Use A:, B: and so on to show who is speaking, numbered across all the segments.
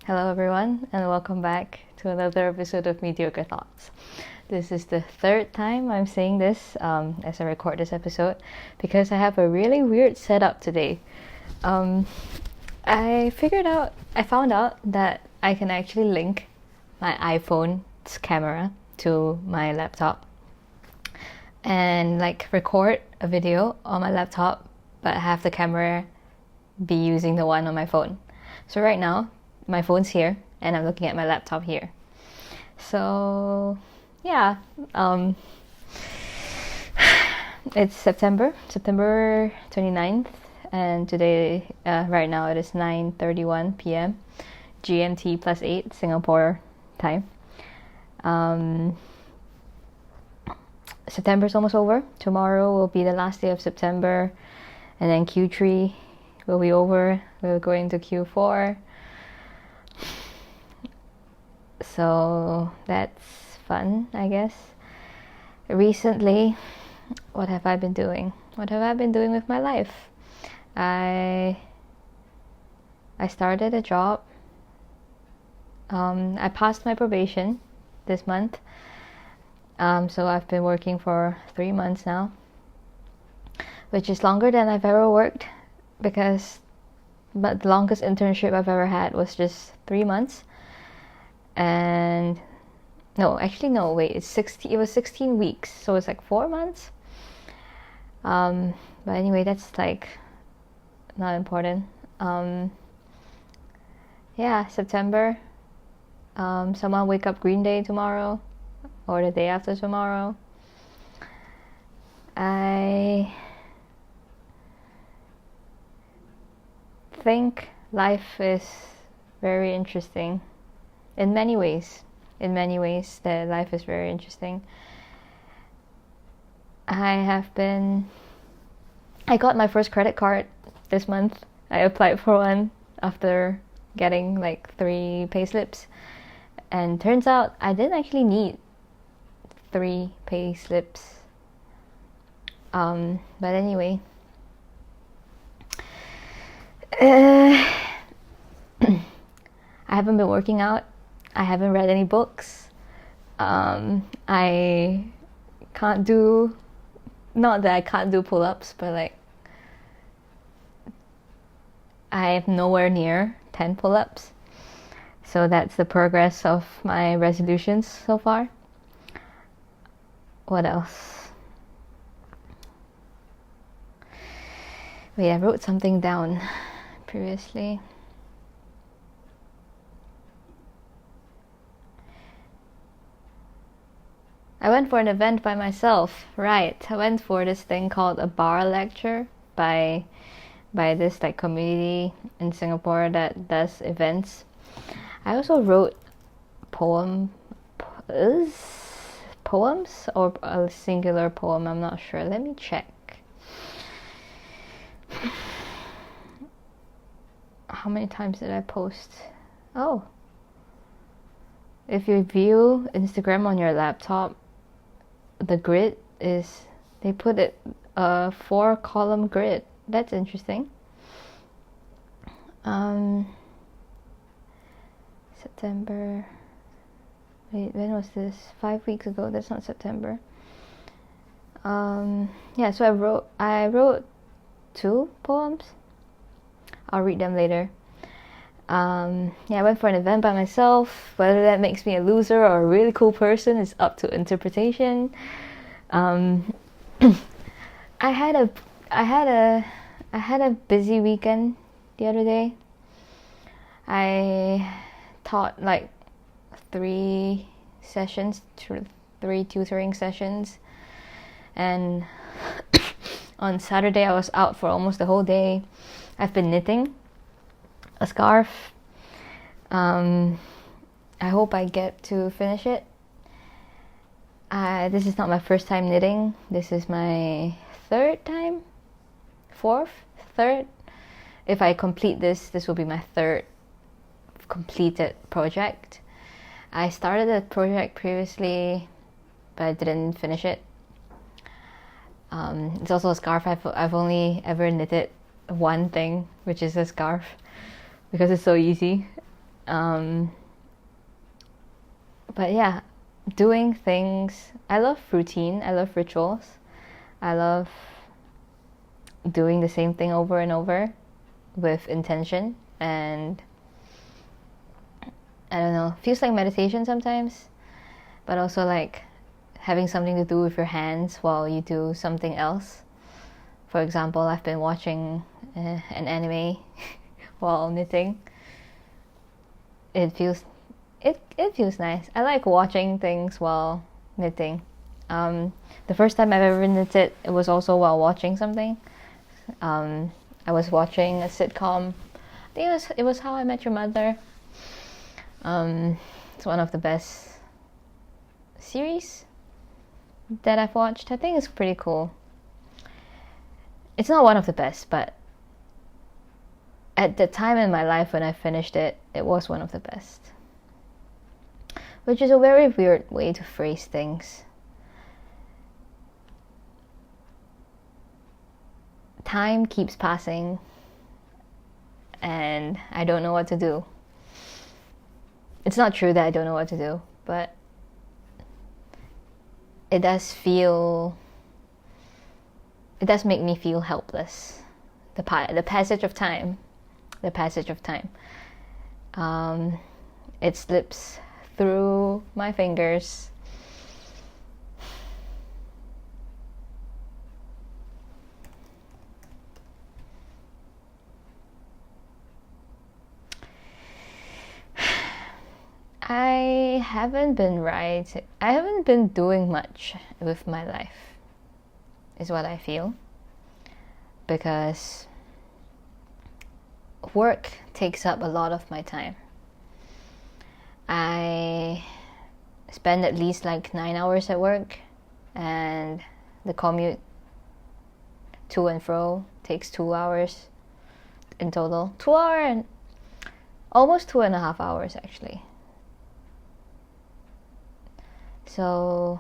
A: Hello everyone, and welcome back to another episode of Mediocre Thoughts. This is the third time I'm saying this as I record this episode because I have a really weird setup today. I found out that I can actually link my iPhone's camera to my laptop and record a video on my laptop, but have the camera be using the one on my phone. So right now, my phone's here and I'm looking at my laptop here. So yeah, it's September 29th, and today, right now it is 9:31 p.m. GMT +8 Singapore time. September's almost over. Tomorrow will be the last day of September, and then Q3 will be over. We'll go into Q4. So that's fun, I guess. Recently, what have I been doing? What have I been doing with my life? I started a job. I passed my probation this month. So I've been working for 3 months now, which is longer than I've ever worked, but the longest internship I've ever had was just 3 months. And it was 16 weeks, so it's like 4 months. But anyway, that's not important. September. Someone wake up Green Day tomorrow or the day after tomorrow. I think life is very interesting. In many ways, life is very interesting. I got my first credit card this month. I applied for one after getting 3 payslips, and turns out I didn't actually need 3 payslips. But anyway, I haven't been working out. I haven't read any books. I can't do, not that I can't do pull-ups, but I am nowhere near 10 pull-ups. So that's the progress of my resolutions so far. What else? Wait, I wrote something down previously. I went for an event by myself. Right, I went for this thing called a bar lecture by this community in Singapore that does events. I also wrote poems or a singular poem, I'm not sure. Let me check. How many times did I post? Oh, if you view Instagram on your laptop, the grid is, they put it a 4-column grid. That's interesting. September. Wait, when was this? 5 weeks ago. That's not September. So I wrote 2 poems. I'll read them later. I went for an event by myself. Whether that makes me a loser or a really cool person is up to interpretation. I had a busy weekend the other day. I taught 3 tutoring sessions, and on Saturday I was out for almost the whole day. I've been knitting a scarf. I hope I get to finish it. This is not my first time knitting. This is my third. If I complete this will be my 3rd completed project. I started a project previously, but I didn't finish it. It's also a scarf. I've only ever knitted one thing, which is a scarf, because it's so easy. But yeah, doing things. I love routine. I love rituals. I love doing the same thing over and over with intention, and I don't know, feels like meditation sometimes, but also like having something to do with your hands while you do something else. For example, I've been watching an anime while knitting. It feels nice. I like watching things while knitting. The first time I've ever knitted, it was also while watching something. I was watching a sitcom. I think it was How I Met Your Mother. It's one of the best series that I've watched. I think it's pretty cool. It's not one of the best, but at the time in my life when I finished it, it was one of the best. Which is a very weird way to phrase things. Time keeps passing, and I don't know what to do. It's not true that I don't know what to do, but it does make me feel helpless. The passage of time. It slips through my fingers. I haven't been doing much with my life, is what I feel, because work takes up a lot of my time. I spend at least like 9 hours at work, and the commute to and fro takes 2 hours in total. 2 hours and almost 2.5 hours actually. So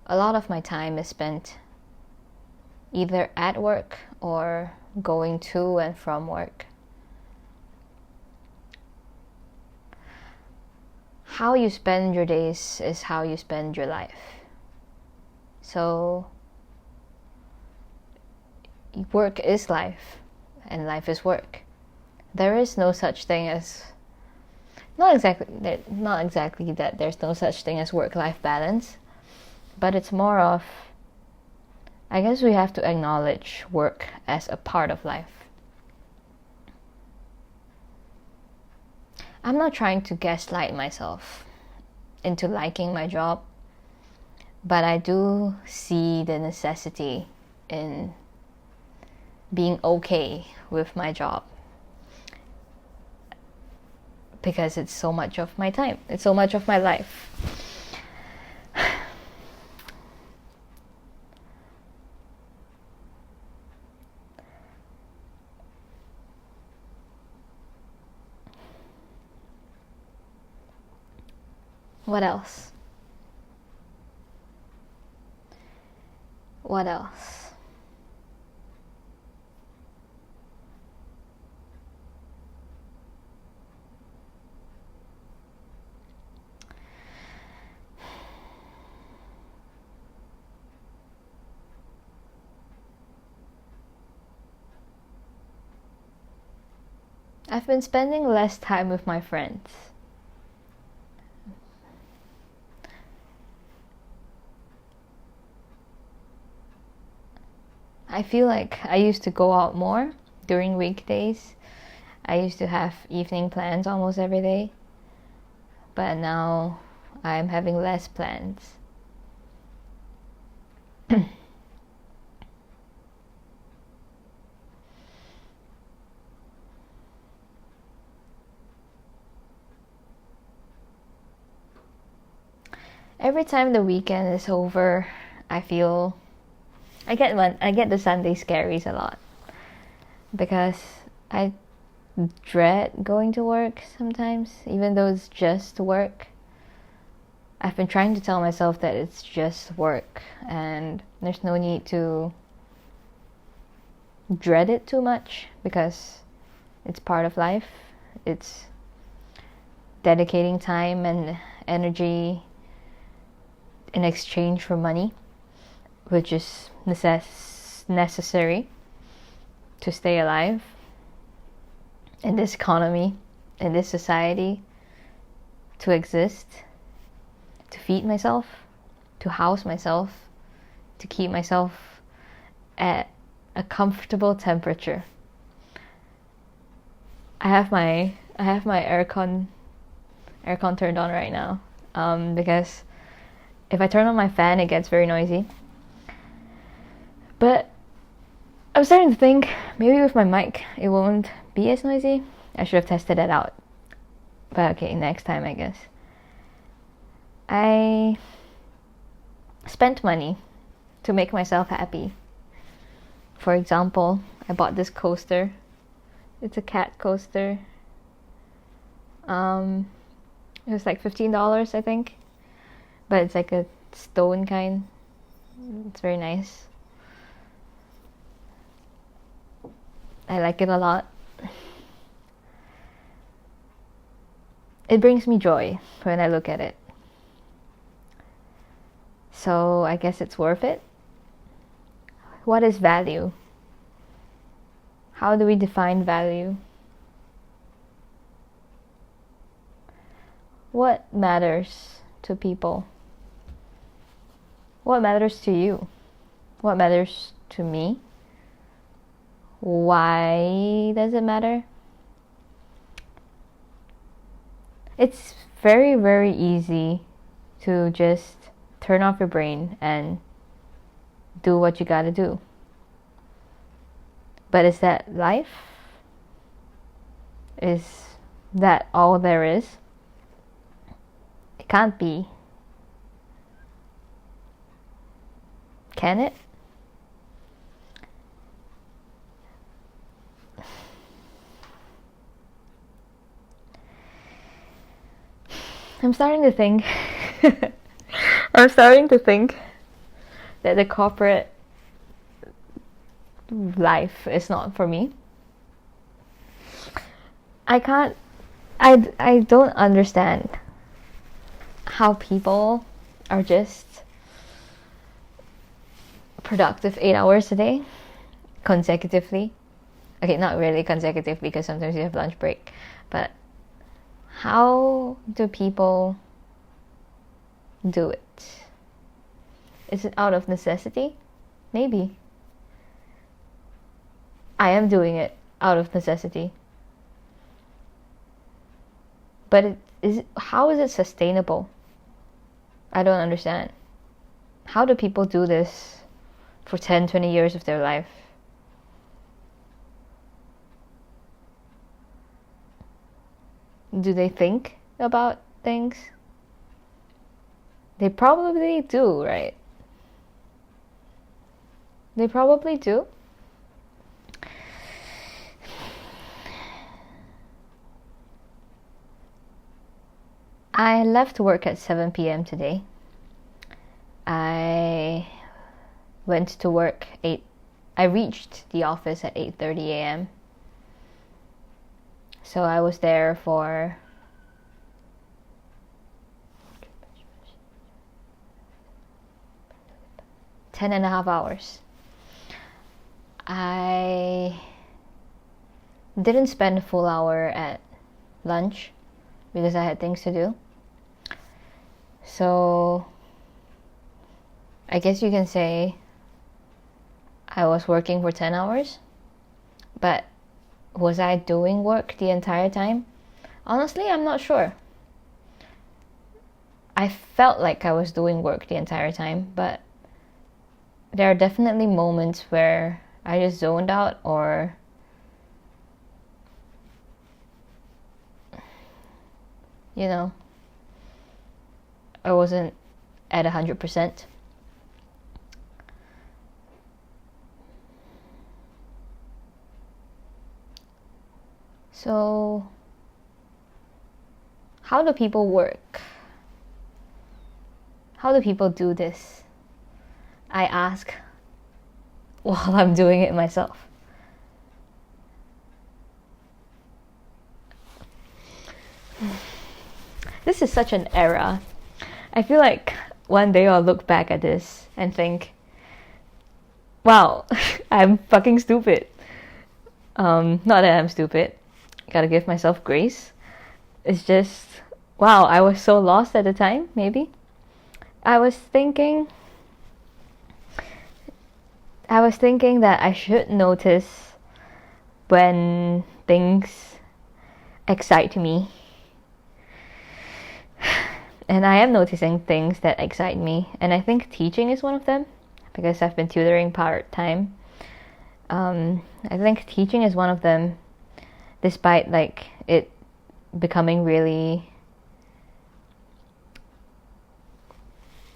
A: a lot of my time is spent either at work or going to and from work. How you spend your days is how you spend your life. So work is life, and life is work. There is no such thing as not exactly that there's no such thing as work-life balance, but it's more of, I guess we have to acknowledge work as a part of life. I'm not trying to gaslight myself into liking my job, but I do see the necessity in being okay with my job, because it's so much of my time, it's so much of my life. What else? I've been spending less time with my friends. I feel like I used to go out more during weekdays. I used to have evening plans almost every day, but now I'm having less plans. Every time the weekend is over, I get the Sunday scaries a lot, because I dread going to work sometimes, even though it's just work. I've been trying to tell myself that it's just work and there's no need to dread it too much, because it's part of life. It's dedicating time and energy in exchange for money, which is necessary to stay alive in this economy, in this society, to exist, to feed myself, to house myself, to keep myself at a comfortable temperature. I have my aircon turned on right now, because if I turn on my fan, it gets very noisy. But I'm starting to think maybe with my mic it won't be as noisy. I should have tested that out. But okay, next time I guess. I spent money to make myself happy. For example, I bought this coaster. It's a cat coaster. It was like $15, I think. But it's like a stone kind. It's very nice. I like it a lot. It brings me joy when I look at it. So I guess it's worth it. What is value? How do we define value? What matters to people? What matters to you? What matters to me? Why does it matter? It's very, very easy to just turn off your brain and do what you gotta do. But is that life? Is that all there is? It can't be. Can it? I'm starting to think that the corporate life is not for me. I don't understand how people are just productive 8 hours a day consecutively. Okay, not really consecutively because sometimes you have lunch break, but how do people do it? Is it out of necessity? Maybe. I am doing it out of necessity. But how is it sustainable? I don't understand. How do people do this for 10, 20 years of their life? Do they think about things? They probably do, right? They probably do. I left work at 7 p.m. today. I went to work I reached the office at 8:30 a.m. So I was there for 10.5 hours. I didn't spend a full hour at lunch because I had things to do. So I guess you can say I was working for 10 hours. But was I doing work the entire time? Honestly, I'm not sure. I felt like I was doing work the entire time, but there are definitely moments where I just zoned out, or I wasn't at 100%. So, how do people work? How do people do this? I ask while I'm doing it myself. This is such an era. I feel like one day I'll look back at this and think, wow, I'm fucking stupid. Not that I'm stupid. Gotta give myself grace. It's just, wow, I was so lost at the time, maybe. I was thinking that I should notice when things excite me. And I am noticing things that excite me. And I think teaching is one of them, because I've been tutoring part-time. I think teaching is one of them, despite like it becoming really...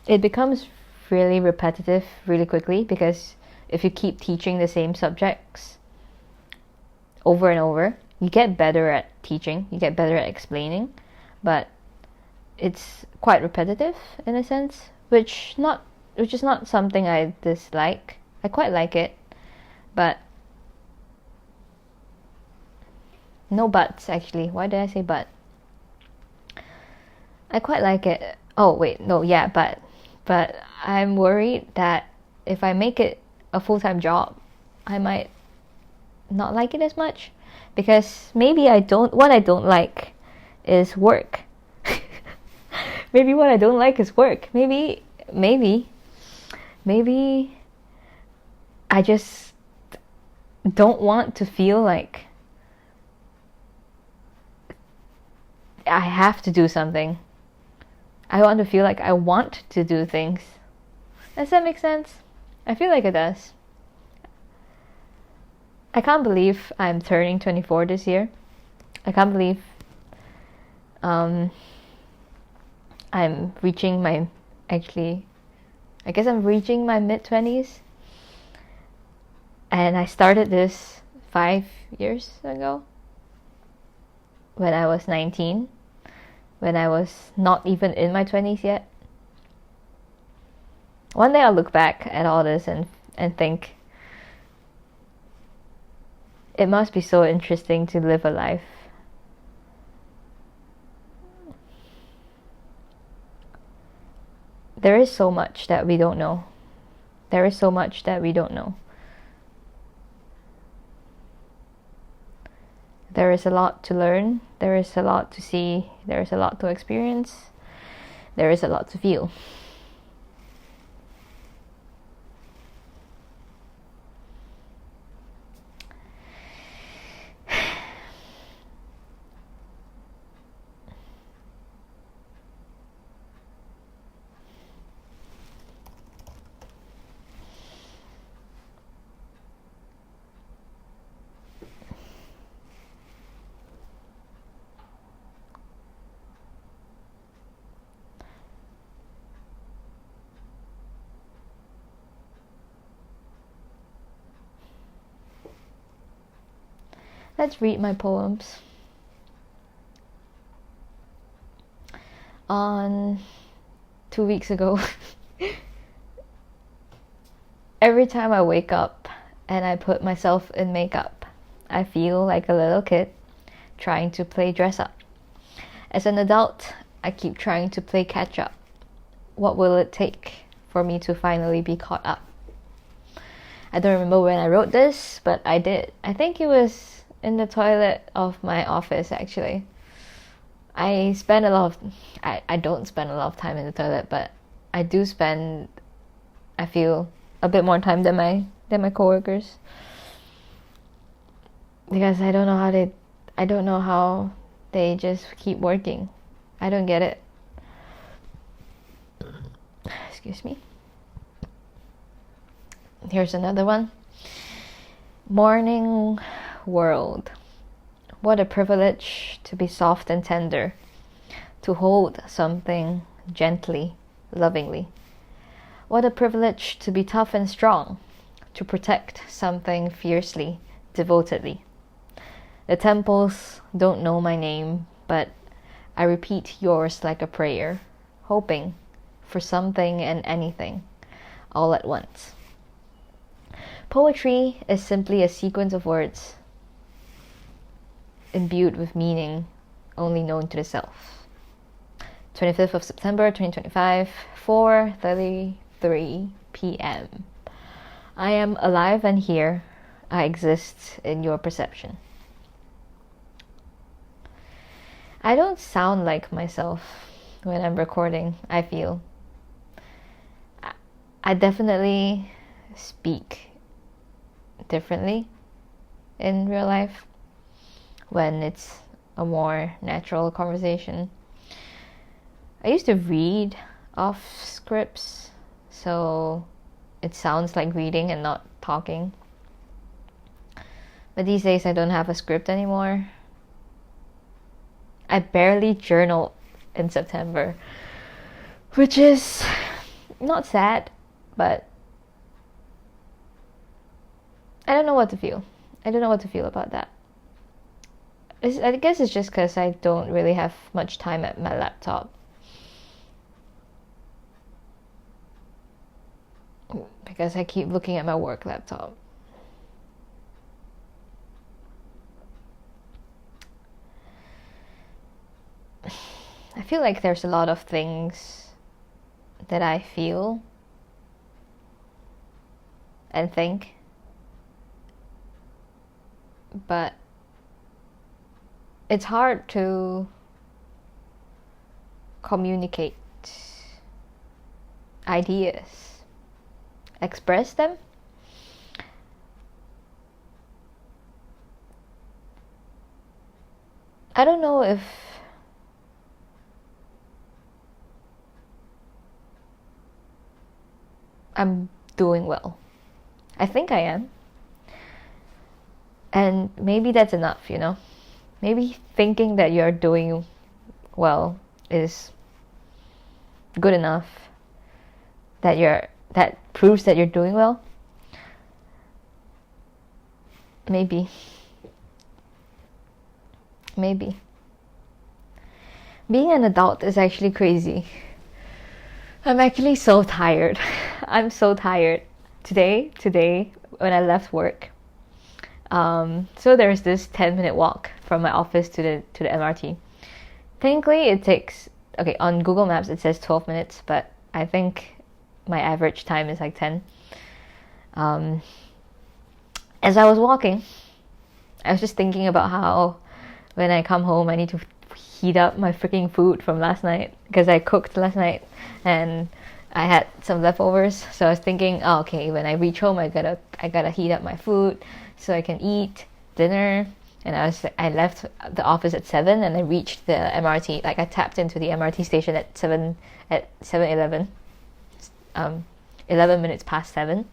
A: It becomes really repetitive really quickly, because if you keep teaching the same subjects over and over, you get better at teaching, you get better at explaining, but it's quite repetitive in a sense, which is not something I dislike. I quite like it, but no buts actually. Why did I say but? I quite like it. Oh wait, no, yeah, but I'm worried that if I make it a full-time job, I might not like it as much, because maybe what I don't like is work. Maybe what I don't like is work. Maybe I just don't want to feel like I have to do something. I want to feel like I want to do things. Does that make sense? I feel like it does. I can't believe I'm turning 24 this year. I can't believe I'm reaching my... Actually, I guess I'm reaching my mid-20s. And I started this 5 years ago, when I was 19, when I was not even in my 20s yet. One day I'll look back at all this and think, it must be so interesting to live a life. There is so much that we don't know. There is so much that we don't know. There is a lot to learn. There is a lot to see. There is a lot to experience. There is a lot to feel. Let's read my poems. On 2 weeks ago, every time I wake up and I put myself in makeup, I feel like a little kid trying to play dress up. As an adult, I keep trying to play catch up. What will it take for me to finally be caught up? I don't remember when I wrote this, but I did. I think it was in the toilet of my office, actually. I don't spend a lot of time in the toilet, but I do spend, I feel, a bit more time than my coworkers, because I don't know how they just keep working. I don't get it. Excuse me. Here's another one. Morning world. What a privilege to be soft and tender, to hold something gently, lovingly. What a privilege to be tough and strong, to protect something fiercely, devotedly. The temples don't know my name, but I repeat yours like a prayer, hoping for something and anything, all at once. Poetry is simply a sequence of words imbued with meaning only known to the self. 25th of September 2025, 4:33 p.m. I am alive and here. I exist in your perception. I don't sound like myself when I'm recording, I feel. I definitely speak differently in real life when it's a more natural conversation. I used to read off scripts, so it sounds like reading and not talking. But these days I don't have a script anymore. I barely journal in September, which is not sad, but I don't know what to feel. I don't know what to feel about that. I guess it's just because I don't really have much time at my laptop. Because I keep looking at my work laptop. I feel like there's a lot of things that I feel and think, but it's hard to communicate ideas, express them. I don't know if I'm doing well. I think I am. And maybe that's enough, you know? Maybe thinking that you're doing well is good enough. That proves that you're doing well. Maybe. Being an adult is actually crazy. I'm actually so tired. I'm so tired. Today, when I left work, so there's this 10-minute walk from my office to the MRT. Technically, it takes, on Google Maps it says 12 minutes, but I think my average time is like 10. As I was walking, I was just thinking about how when I come home, I need to heat up my freaking food from last night because I cooked last night and I had some leftovers. So I was thinking, when I reach home, I gotta heat up my food so I can eat dinner. And I left the office at 7 and I reached the MRT. Like I tapped into the MRT station at 7:11, 11 minutes past 7.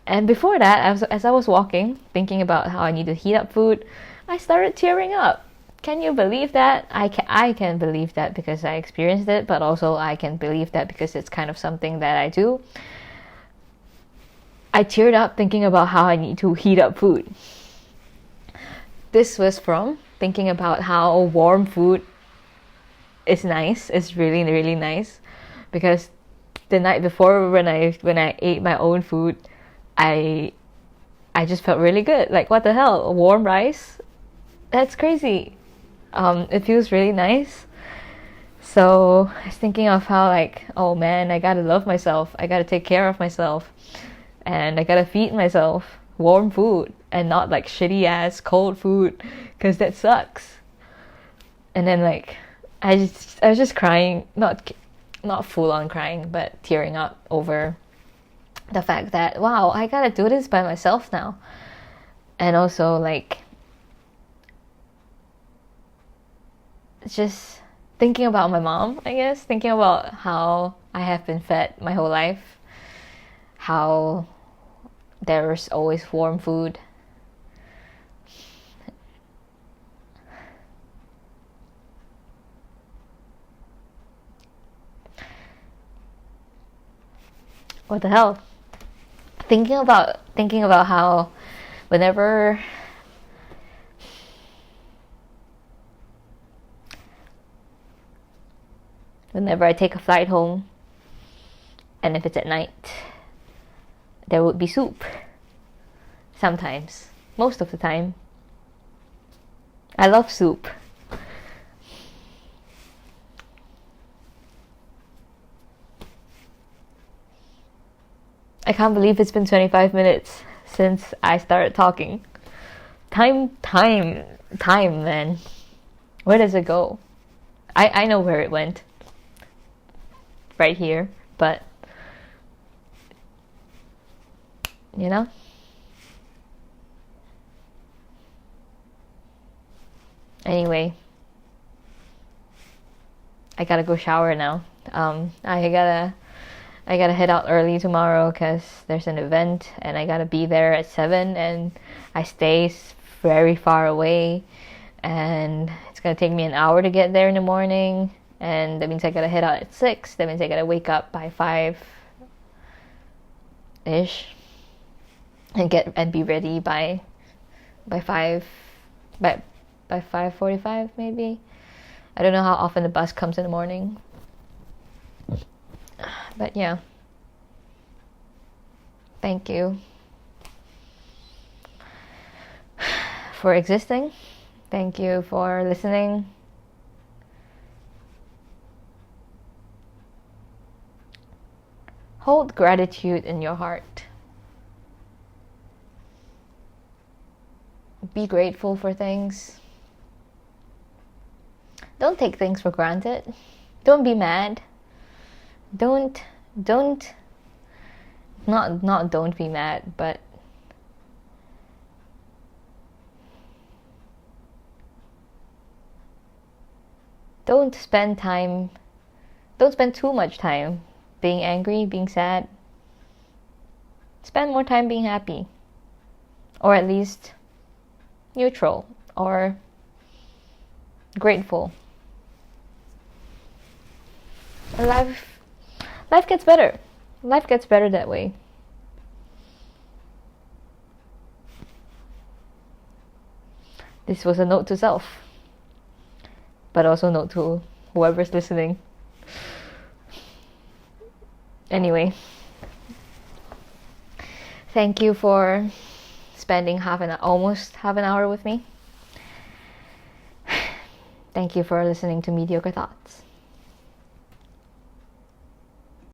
A: And before that, as I was walking, thinking about how I need to heat up food, I started tearing up. Can you believe that? I can believe that because I experienced it, but also I can believe that because it's kind of something that I do. I teared up thinking about how I need to heat up food. This was from thinking about how warm food is nice. It's really, really nice. Because the night before when I ate my own food, I just felt really good. Like, what the hell? Warm rice? That's crazy. It feels really nice. So I was thinking of how oh man, I gotta love myself. I gotta take care of myself. And I gotta feed myself warm food and not shitty ass cold food, because that sucks. And then I was just crying, not full on crying, but tearing up over the fact that, wow, I gotta do this by myself now. And also just thinking about my mom, I guess, thinking about how I have been fed my whole life, how there's always warm food. What the hell? Thinking about how whenever I take a flight home, and if it's at night, there would be soup. Sometimes. Most of the time. I love soup. I can't believe it's been 25 minutes since I started talking. Time, man. Where does it go? I know where it went. Right here, but you know? Anyway, I gotta go shower now. I gotta head out early tomorrow because there's an event and I gotta be there at 7, and I stay very far away, and it's gonna take me an hour to get there in the morning, and that means I gotta head out at 6. That means I gotta wake up by 5-ish and be ready by 5 by 5:45 maybe. I don't know how often the bus comes in the morning. But yeah. Thank you for existing. Thank you for listening. Hold gratitude in your heart. Be grateful for things. Don't take things for granted. Don't be mad. Don't be mad, but don't spend too much time being angry, being sad. Spend more time being happy, or at least neutral or grateful. Life gets better. Life gets better that way. This was a note to self, but also a note to whoever's listening. Anyway, thank you for spending almost half an hour with me. Thank you for listening to Mediocre Thoughts.